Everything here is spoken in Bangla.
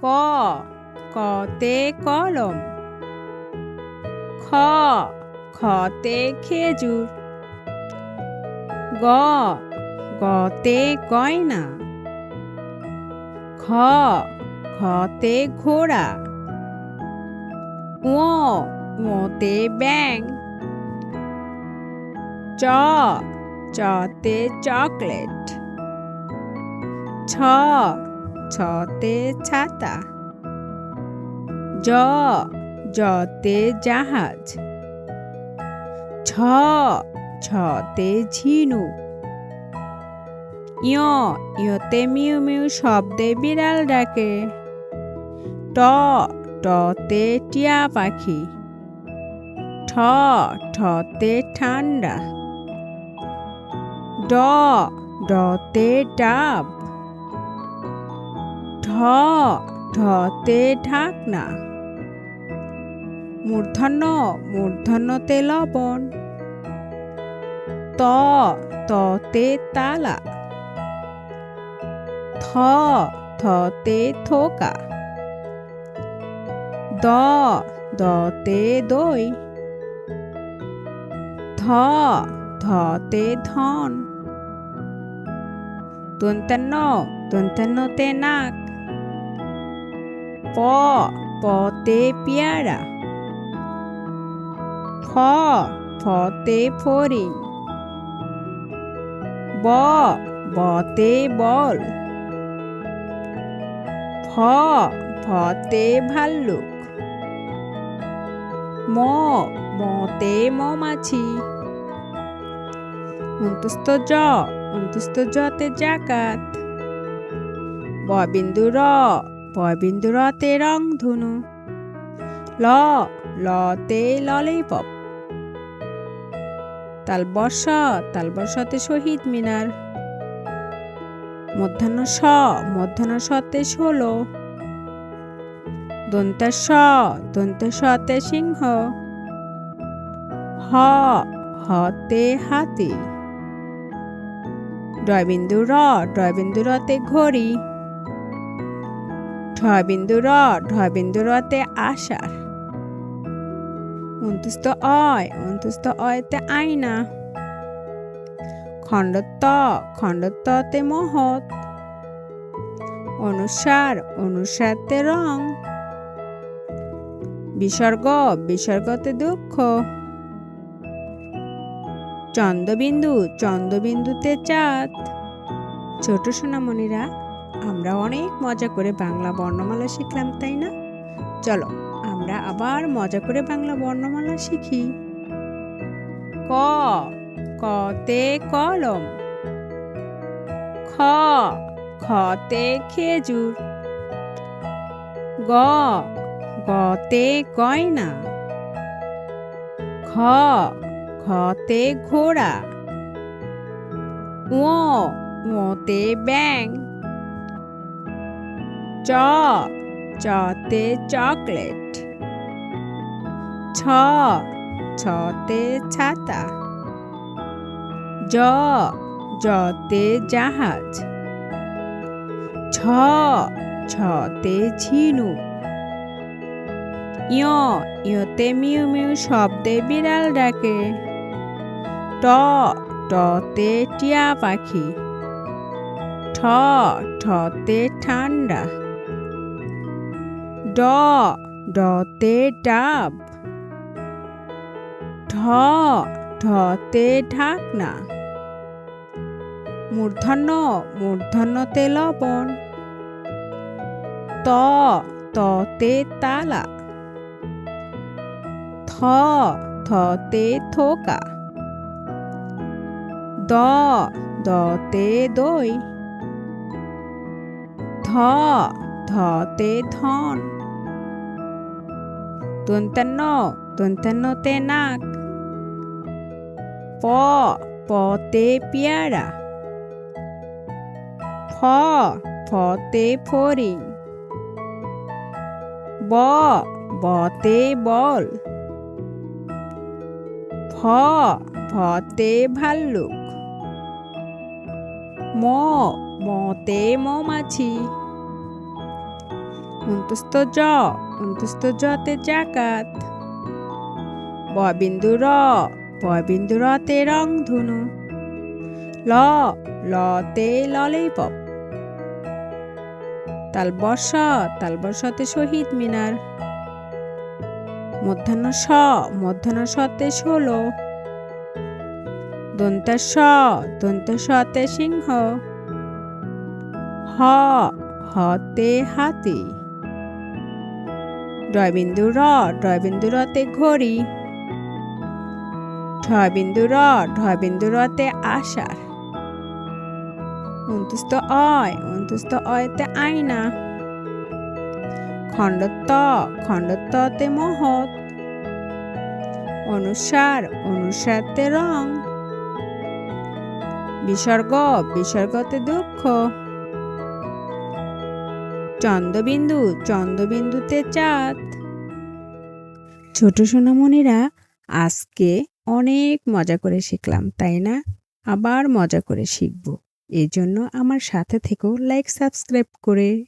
ক কতে কলম, খ খতে খেজুর, গ গতে গয়না, খ খতে ঘোড়া, ঙ ঙতে ব্যাঙ, চ চতে চকলেট, ছ ছতে ছাতা, জ জতে জাহাজ, ছ ছতে ঝিনুক, ইয় ইয়তে মিউ মিউ শব্দে বিড়াল ডাকে, ট টতে টিয়া পাখি, ঠ ঠতে ঠান্ডা, ড ডতে ডাব, ঢ ঢতে ঢাকনা, মূর্ধন্য মূর্ধন্যতে লবণ, ত ততে তালা, থ থতে থোকা, দ দতে দই, ধ ধতে ধন, দন্তান্ন দন্তান্নতে নাক, প পতে পেয়ারা, ফ ফতে ফড়িং, ব বতে বল, ভ ভতে ভাল্লুক, ম মতে মৌমাছি, অন্তস্থ জতে জাকাত, ববিন্দু রতে রংধনু, ল লতে ললিপপ, তালবশতে শহীদ মিনার, মূর্ধন্য সতে ষোলো, দন্তেশতে সিংহ, হ হতে হাতি, ডয়বিন্দু রতে ঘড়ি, ঢবিন্দু রতে আষাঢ়, অন্তস্থ অয়তে আয়না, খণ্ডত্বতে মহৎ, অনুসারতে রং, বিসর্গতে দুঃখ, চন্দ্রবিন্দুতে চাঁদ। ছোট সোনামণিরা, আমরা অনেক মজা করে বাংলা বর্ণমালা শিখলাম, তাই না? চলো আমরা আবার মজা করে বাংলা বর্ণমালা শিখি। ক কতে কলম, খ খতে খেজুর, গ গতে গয়না, খ খতে ঘোড়া, ঙ ঙতে ব্যাঙ, চ চতে চকলেট, ছ ছতে ছাতা, জ জতে জাহাজ, ছ ছতে ঝিনুক, ইয় ইয়তে মিউ মিউ শব্দে বিড়াল ডাকে, ট টতে টিয়া পাখি, ঠ ঠতে ঠান্ডা, ড ডতে ডাব, ঢ ঢতে ঢাকনা, মূর্ধন্যতে লবণ, ত ততে তালা, থ থতে থোকা, দ দতে দই, ধ ধতে ধন, দন্তান্নতে নাক, প পতে পেয়ারা, ফ ফতে ফড়িং, ব বতে বল, ভ ভতে ভাল্লুক, ম মতে মৌমাছি, অন্তস্থ জ অন্তস্থ জতে জাকাত ববিন্দু রতে রংধনু ল লতে ললিপপ তালবশতে শহীদ মিনার মধ্যাহ্ন সতে ষোলো দন্তেশতে সিংহ হতে হাতি ডয়বিন্দু রতে ঘড়ি ঢয়বিন্দু রতে আষাঢ় অন্তুস্থ অয়তে আয়না খণ্ডত্বতে মহৎ অনুসারতে রং বিসর্গতে দুঃখ চন্দ্রবিন্দুতে চাঁদ। ছোট সোনামণিরা, আজকে অনেক মজা করে শিখলাম, তাই না? আবার মজা করে শিখব। এজন্য আমার সাথে থেকেও, লাইক সাবস্ক্রাইব করে।